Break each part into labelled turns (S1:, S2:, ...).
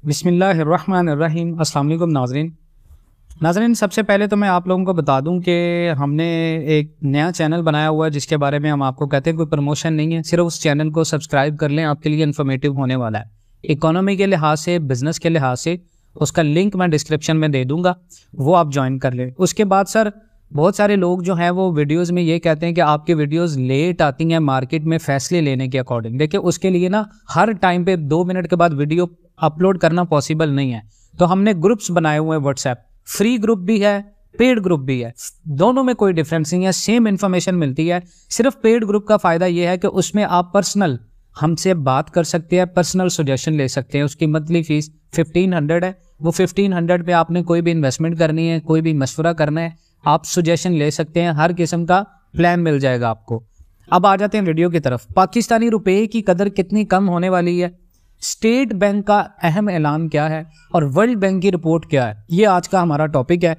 S1: बिस्मिल्लाहिर्रहमानिर्रहीम। अस्सलाम वालेकुम नाज़रीन, सबसे पहले तो मैं आप लोगों को बता दूं कि हमने एक नया चैनल बनाया हुआ है जिसके बारे में हम आपको कहते हैं, कोई प्रमोशन नहीं है, सिर्फ उस चैनल को सब्सक्राइब कर लें, आपके लिए इन्फॉर्मेटिव होने वाला है। इकोनॉमी के लिहाज से, बिजनेस के लिहाज से उसका लिंक मैं डिस्क्रिप्शन में दे दूंगा, वो आप ज्वाइन कर लें। उसके बाद सर, बहुत सारे लोग जो हैं वो वीडियोस में ये कहते हैं कि आपकी वीडियोस लेट आती हैं मार्केट में फैसले लेने के अकॉर्डिंग। देखिए, उसके लिए ना हर टाइम पे 2 मिनट के बाद वीडियो अपलोड करना पॉसिबल नहीं है। तो हमने ग्रुप्स बनाए हुए हैं, व्हाट्सएप फ्री ग्रुप भी है, पेड ग्रुप भी है, दोनों में कोई डिफरेंस नहीं है, सेम इन्फॉर्मेशन मिलती है। सिर्फ पेड ग्रुप का फायदा यह है कि उसमें आप पर्सनल हमसे बात कर सकते हैं, पर्सनल सजेशन ले सकते हैं। उसकी मंथली फीस 1500 है। वो 1500 पे आपने कोई भी इन्वेस्टमेंट करनी है, कोई भी मशवरा करना है, आप सजेशन ले सकते हैं, हर किस्म का प्लान मिल जाएगा आपको। अब आ जाते हैं वीडियो की तरफ। पाकिस्तानी रुपए की कदर कितनी कम होने वाली है, स्टेट बैंक का अहम ऐलान क्या है और वर्ल्ड बैंक की रिपोर्ट क्या है, ये आज का हमारा टॉपिक है।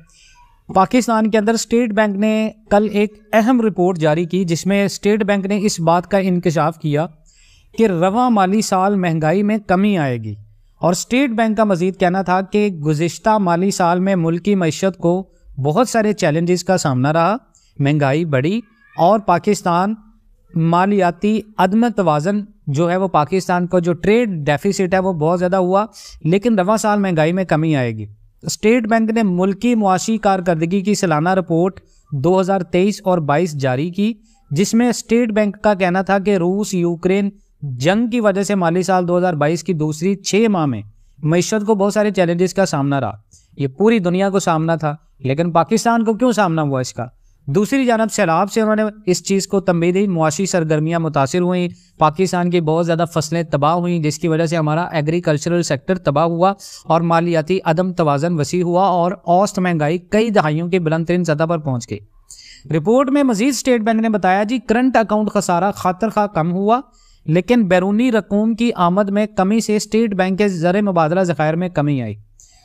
S1: पाकिस्तान के अंदर स्टेट बैंक ने कल एक अहम रिपोर्ट जारी की, जिसमें स्टेट बैंक ने इस बात का इंकशाफ किया कि रवां माली साल महंगाई में कमी आएगी। और स्टेट बैंक का मजीद कहना था कि गुज़िश्ता माली साल में मुल्क की मईशत को बहुत सारे चैलेंजेस का सामना रहा, महंगाई बढ़ी और पाकिस्तान मालियाती अदम तवाज़न जो है वो, पाकिस्तान का जो ट्रेड डेफिसिट है वो बहुत ज़्यादा हुआ, लेकिन रवां साल महंगाई में कमी आएगी। स्टेट बैंक ने मुल्की मुआशी कारकर्दगी की सालाना रिपोर्ट 2023 और 22 जारी की, जिसमें स्टेट बैंक का कहना था कि रूस यूक्रेन जंग की वजह से माली साल 2022 की दूसरी 6 माह में मईशत को बहुत सारे चैलेंजेस का सामना रहा। ये पूरी दुनिया को सामना था, लेकिन पाकिस्तान को क्यों सामना हुआ इसका? दूसरी जानब सैलाब से उन्होंने इस चीज़ को तंबीह दी, मुआशी सरगर्मियाँ मुतासिर हुई, पाकिस्तान की बहुत ज़्यादा फसलें तबाह हुई, जिसकी वजह से हमारा एग्रीकल्चरल सेक्टर तबाह हुआ और मालियाती अदम तवाज़न वसी हुआ और औसत महंगाई कई दहाइयों की बुलंद तरीन सतह पर पहुँच गई। रिपोर्ट में मजीद स्टेट बैंक ने बताया, जी करंट अकाउंट खसारा खातर खा कम हुआ, लेकिन बैरूनी रकूम की आमद में कमी से स्टेट बैंक के ज़र मुबादला ज़खायर में कमी आई।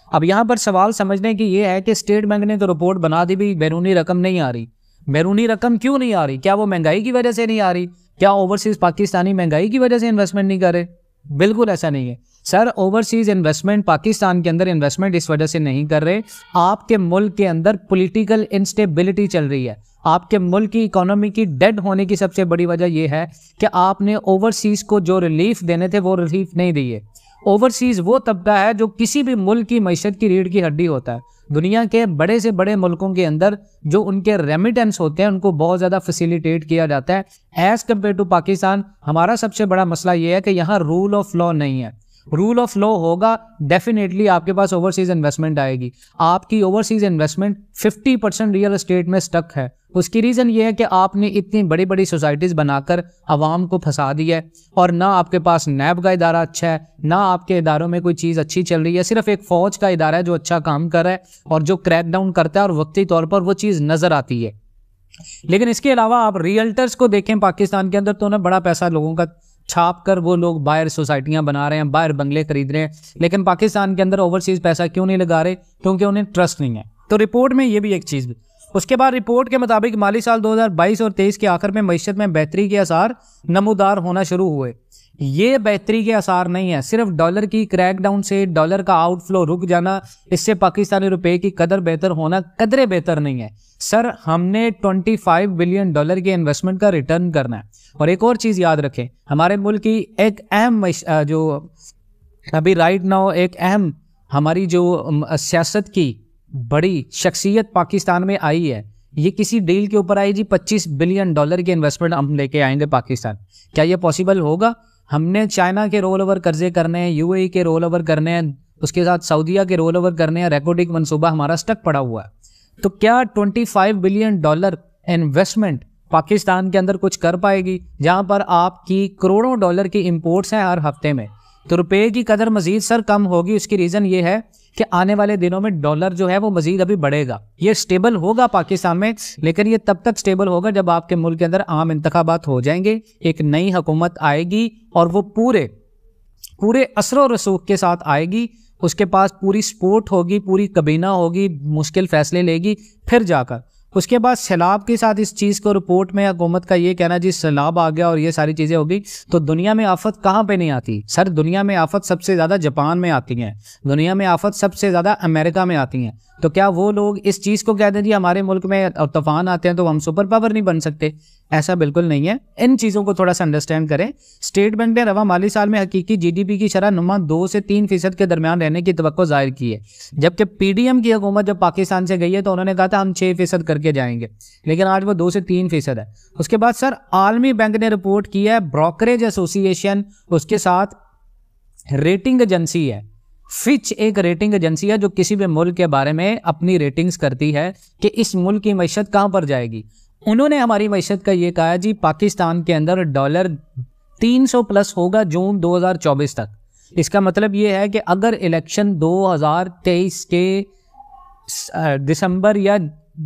S1: अब यहाँ पर सवाल समझने की ये है कि स्टेट बैंक ने तो रिपोर्ट बना दी भी, बैरूनी रकम नहीं आ रही। बैरूनी रकम क्यों नहीं आ रही? क्या वो महंगाई की वजह से नहीं आ रही? क्या ओवरसीज पाकिस्तानी महंगाई की वजह से इन्वेस्टमेंट नहीं कर रहे? बिल्कुल ऐसा नहीं है सर। ओवरसीज इन्वेस्टमेंट, पाकिस्तान के अंदर इन्वेस्टमेंट इस वजह से नहीं कर रहे, आपके मुल्क के अंदर पॉलिटिकल इंस्टेबिलिटी चल रही है। आपके मुल्क की इकोनॉमी की डेड होने की सबसे बड़ी वजह यह है कि आपने ओवरसीज को जो रिलीफ देने थे वो रिलीफ नहीं दिए। ओवरसीज वो तबका है जो किसी भी मुल्क की मईशत की रीढ़ की हड्डी होता है। दुनिया के बड़े से बड़े मुल्कों के अंदर जो उनके रेमिटेंस होते हैं उनको बहुत ज़्यादा फैसिलिटेट किया जाता है एज़ कम्पेयर टू पाकिस्तान। हमारा सबसे बड़ा मसला ये है कि यहाँ रूल ऑफ लॉ नहीं है। रूल ऑफ लॉ होगा, डेफिनेटली आपके पास ओवरसीज इन्वेस्टमेंट आएगी। आपकी ओवरसीज इन्वेस्टमेंट 50% रियल एस्टेट में स्टक है। उसकी रीज़न ये है कि आपने इतनी बड़ी बड़ी सोसाइटीज़ बनाकर आवाम को फंसा दिया है, और ना आपके पास नैब का इदारा अच्छा है, ना आपके इदारों में कोई चीज़ अच्छी चल रही है। सिर्फ एक फ़ौज का इदारा है जो अच्छा काम कर रहा है और जो क्रैक डाउन करता है, और वक्ती तौर पर वो चीज़ नज़र आती है। लेकिन इसके अलावा आप रियल्टर्स को देखें पाकिस्तान के अंदर, तो उन्हें बड़ा पैसा लोगों का छाप कर वो लोग बाहर सोसाइटियां बना रहे हैं, बाहर बंगले खरीद रहे हैं। लेकिन पाकिस्तान के अंदर ओवरसीज पैसा क्यों नहीं लगा रहे? क्योंकि उन्हें ट्रस्ट नहीं है। तो रिपोर्ट में ये भी एक चीज़। उसके बाद रिपोर्ट के मुताबिक माली साल 2022 और 23 के आखिर में मईशत में बेहतरी के आसार नमूदार होना शुरू हुए। ये बेहतरी के आसार नहीं है, सिर्फ डॉलर की क्रैकडाउन से डॉलर का आउटफ्लो रुक जाना, इससे पाकिस्तानी रुपए की कदर बेहतर होना कदरे बेहतर नहीं है सर। हमने $25 बिलियन के इन्वेस्टमेंट का रिटर्न करना है। और एक और चीज़ याद रखें, हमारे मुल्क की एक अहम जो अभी राइट नाउ एक अहम हमारी जो सियासत की बड़ी शख्सियत पाकिस्तान में आई है, ये किसी डील के ऊपर आई जी। $25 बिलियन के इन्वेस्टमेंट हम लेके आएंगे पाकिस्तान। क्या ये पॉसिबल होगा? हमने चाइना के रोल ओवर कर्जे करने हैं, यूएई के रोल ओवर करने हैं, उसके साथ सऊदीया के रोल ओवर करने हैं, रेकोर्डिक मनसूबा हमारा स्टक पड़ा हुआ है। तो क्या $25 बिलियन इन्वेस्टमेंट पाकिस्तान के अंदर कुछ कर पाएगी, जहां पर आपकी करोड़ों डॉलर की इंपोर्ट्स हैं हर हफ्ते में? तो रुपए की कदर मजीद सर कम होगी। उसकी रीज़न ये है कि आने वाले दिनों में डॉलर जो है वो मजीद अभी बढ़ेगा। ये स्टेबल होगा पाकिस्तान में, लेकिन ये तब तक स्टेबल होगा जब आपके मुल्क के अंदर आम इंतखाबात हो जाएंगे, एक नई हुकूमत आएगी और वो पूरे असर रसूख के साथ आएगी। उसके पास पूरी सपोर्ट होगी, पूरी कबीना होगी, मुश्किल फैसले लेगी, फिर जाकर उसके बाद सैलाब के साथ इस चीज़ को रिपोर्ट में हुकूमत का ये कहना जी सैलाब आ गया और ये सारी चीज़ें होगी, तो दुनिया में आफत कहाँ पे नहीं आती सर? दुनिया में आफत सबसे ज़्यादा जापान में आती हैं, दुनिया में आफत सबसे ज़्यादा अमेरिका में आती हैं। तो क्या वो लोग इस चीज़ को कहते हैं जी हमारे मुल्क में तूफान आते हैं तो हम सुपर पावर नहीं बन सकते? ऐसा बिल्कुल नहीं है। इन चीज़ों को थोड़ा सा अंडरस्टैंड करें। स्टेट बैंक ने रवा माली साल में हकीकी जीडीपी की शरह नुमा 2 से 3% के दरमियान रहने की तवक्को जाहिर की है, जबकि पीडीएम की हुकूमत जब पाकिस्तान से गई है तो उन्होंने कहा था हम 6% करके जाएंगे, लेकिन आज वो 2 से 3% है। उसके बाद सर आलमी बैंक ने रिपोर्ट की है, ब्रोकरेज एसोसिएशन उसके साथ रेटिंग एजेंसी है, फिच एक रेटिंग एजेंसी है जो किसी भी मुल्क के बारे में अपनी रेटिंग्स करती है कि इस मुल्क की मईशत कहाँ पर जाएगी। उन्होंने हमारी मईशत का ये कहा जी पाकिस्तान के अंदर डॉलर 300 प्लस होगा जून 2024 तक। इसका मतलब ये है कि अगर इलेक्शन 2023 के दिसंबर या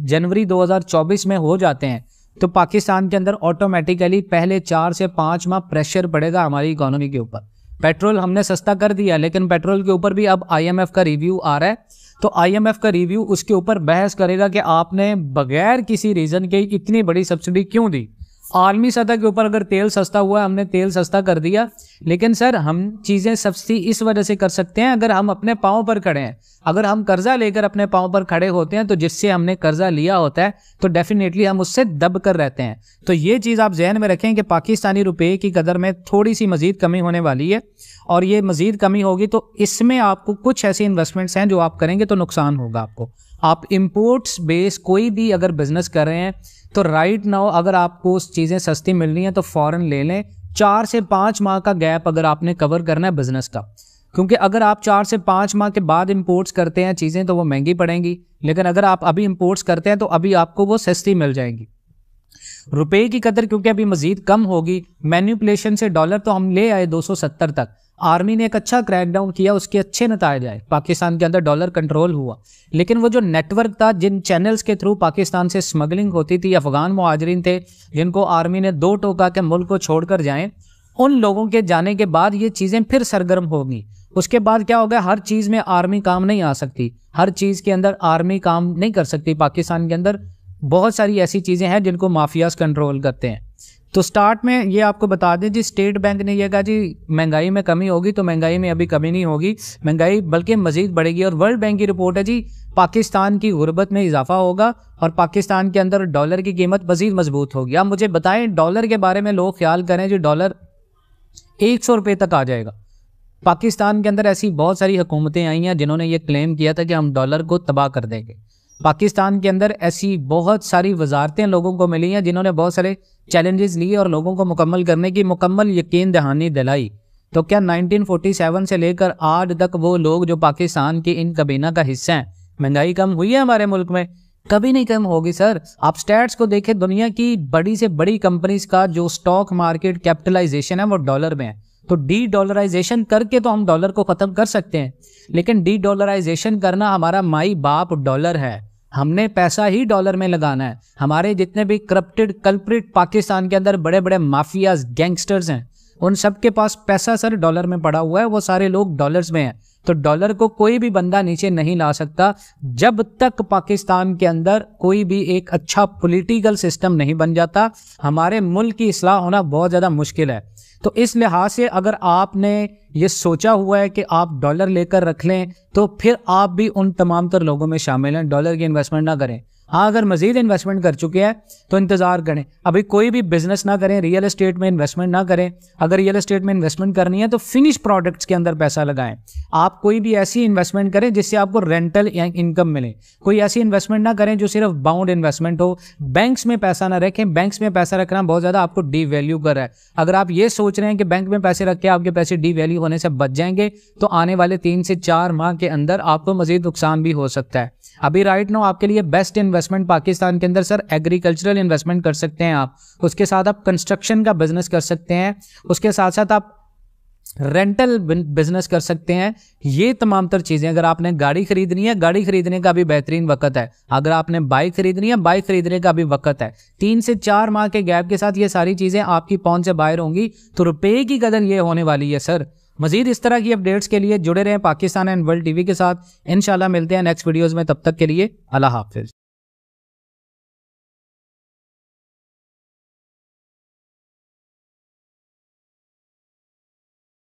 S1: जनवरी 2024 में हो जाते हैं तो पाकिस्तान के अंदर ऑटोमेटिकली पहले 4 से 5 माह प्रेशर पड़ेगा हमारी इकोनॉमी के ऊपर। पेट्रोल हमने सस्ता कर दिया, लेकिन पेट्रोल के ऊपर भी अब आईएमएफ का रिव्यू आ रहा है, तो आईएमएफ का रिव्यू उसके ऊपर बहस करेगा कि आपने बगैर किसी रीज़न के इतनी बड़ी सब्सिडी क्यों दी। आलमी सतह के ऊपर अगर तेल सस्ता हुआ, हमने तेल सस्ता कर दिया, लेकिन सर हम चीज़ें सस्ती इस वजह से कर सकते हैं अगर हम अपने पाँव पर खड़े हैं। अगर हम कर्जा लेकर अपने पाँव पर खड़े होते हैं तो जिससे हमने कर्जा लिया होता है तो डेफिनेटली हम उससे दब कर रहते हैं। तो ये चीज़ आप जहन में रखें कि पाकिस्तानी रुपये की कदर में थोड़ी सी मज़ीद कमी होने वाली है, और ये मज़ीद कमी होगी तो इसमें आपको कुछ ऐसी इन्वेस्टमेंट्स हैं जो आप करेंगे तो नुकसान होगा आपको। आप इम्पोर्ट्स बेस कोई भी अगर बिजनेस कर रहे हैं तो राइट नाउ अगर आपको चीज़ें सस्ती मिल रही हैं तो फ़ौरन ले लें। 4 से 5 माह का गैप अगर आपने कवर करना है बिजनेस का, क्योंकि अगर आप 4 से 5 माह के बाद इंपोर्ट्स करते हैं चीज़ें तो वो महंगी पड़ेंगी, लेकिन अगर आप अभी इंपोर्ट्स करते हैं तो अभी आपको वो सस्ती मिल जाएंगी। रुपए की कदर क्योंकि अभी मजीद कम होगी, मैनिपुलेशन से डॉलर तो हम ले आए 270 तक, आर्मी ने एक अच्छा क्रैकडाउन किया, उसके अच्छे नतीजे आए, पाकिस्तान के अंदर डॉलर कंट्रोल हुआ, लेकिन वो जो नेटवर्क था जिन चैनल्स के थ्रू पाकिस्तान से स्मगलिंग होती थी, अफगान मुहाजिरीन थे जिनको आर्मी ने 2 टोका के मुल्क को छोड़कर जाएं, उन लोगों के जाने के बाद ये चीज़ें फिर सरगर्म होगी। उसके बाद क्या होगा, हर चीज़ में आर्मी काम नहीं आ सकती, हर चीज़ के अंदर आर्मी काम नहीं कर सकती। पाकिस्तान के अंदर बहुत सारी ऐसी चीज़ें हैं जिनको माफियाज कंट्रोल करते हैं। तो स्टार्ट में ये आपको बता दें जी, स्टेट बैंक ने यह कहा जी महंगाई में कमी होगी, तो महंगाई में अभी कमी नहीं होगी, महंगाई बल्कि मजीद बढ़ेगी। और वर्ल्ड बैंक की रिपोर्ट है जी पाकिस्तान की गुर्बत में इजाफा होगा और पाकिस्तान के अंदर डॉलर की कीमत मजीद मजबूत होगी। आप मुझे बताएं डॉलर के बारे में लोग ख्याल करें जी डॉलर 100 रुपये तक आ जाएगा। पाकिस्तान के अंदर ऐसी बहुत सारी हुकूमतें आई हैं जिन्होंने ये क्लेम किया था कि हम डॉलर को तबाह कर देंगे। पाकिस्तान के अंदर ऐसी बहुत सारी वजारतें लोगों को मिली हैं जिन्होंने बहुत सारे चैलेंजेस लिए और लोगों को मुकम्मल करने की मुकम्मल यकीन दहानी दिलाई। तो क्या 1947 से लेकर आज तक वो लोग जो पाकिस्तान की इन कबीना का हिस्सा हैं, महंगाई कम हुई है हमारे मुल्क में? कभी नहीं कम होगी सर। आप स्टैट्स को देखें, दुनिया की बड़ी से बड़ी कंपनीज का जो स्टॉक मार्केट कैपिटलाइजेशन है वो डॉलर में है। तो डी डॉलराइजेशन करके तो हम डॉलर को ख़त्म कर सकते हैं, लेकिन डी डॉलराइजेशन करना हमारा माई बाप डॉलर है, हमने पैसा ही डॉलर में लगाना है। हमारे जितने भी करप्टेड कल्प्रिट पाकिस्तान के अंदर बड़े बड़े माफियाज गैंगस्टर्स हैं, उन सब के पास पैसा सर डॉलर में पड़ा हुआ है, वो सारे लोग डॉलर्स में हैं। तो डॉलर को कोई भी बंदा नीचे नहीं ला सकता जब तक पाकिस्तान के अंदर कोई भी एक अच्छा पॉलिटिकल सिस्टम नहीं बन जाता। हमारे मुल्क की इस्लाह होना बहुत ज़्यादा मुश्किल है। तो इस लिहाज से अगर आपने ये सोचा हुआ है कि आप डॉलर लेकर रख लें तो फिर आप भी उन तमाम तर लोगों में शामिल हैं, डॉलर की इन्वेस्टमेंट ना करें। हाँ, अगर मजीद इन्वेस्टमेंट कर चुके हैं तो इंतज़ार करें, अभी कोई भी बिजनेस ना करें, रियल एस्टेट में इन्वेस्टमेंट ना करें। अगर रियल एस्टेट में इन्वेस्टमेंट करनी है तो फिनिश प्रोडक्ट्स के अंदर पैसा लगाएं। आप कोई भी ऐसी इन्वेस्टमेंट करें जिससे आपको रेंटल इनकम मिले। कोई ऐसी इन्वेस्टमेंट ना करें जो सिर्फ बाउंड इन्वेस्टमेंट हो। बैंक्स में पैसा ना रखें, बैंक्स में पैसा रखना बहुत ज़्यादा आपको डी वैल्यू कर रहा है। अगर आप ये सोच रहे हैं कि बैंक में पैसे रख के आपके पैसे डी वैल्यू होने से बच जाएंगे तो आने वाले 3 से 4 माह के अंदर आपको मजीद नुकसान भी हो सकता है। अभी राइट नाउ आपके लिए बेस्ट इन्वेस्टमेंट पाकिस्तान के अंदर सर एग्रीकल्चरल इन्वेस्टमेंट कर सकते हैं आप, उसके साथ आप कंस्ट्रक्शन का बिजनेस कर सकते हैं, उसके साथ साथ आप रेंटल बिजनेस कर सकते हैं। ये तमाम तर चीजें, अगर आपने गाड़ी खरीदनी है, गाड़ी खरीदने का भी बेहतरीन वक्त है। अगर आपने बाइक खरीदनी है, बाइक खरीदने का भी वक्त है। 3 से 4 माह के गैप के साथ ये सारी चीजें आपकी पहुंच से बाहर होंगी, तो रुपए की कदर ये होने वाली है सर। मजीद इस तरह की अपडेट्स के लिए जुड़े रहें पाकिस्तान एंड वर्ल्ड टीवी के साथ। इंशाल्लाह मिलते हैं नेक्स्ट वीडियोस में, तब तक के लिए अल्लाह हाफिज।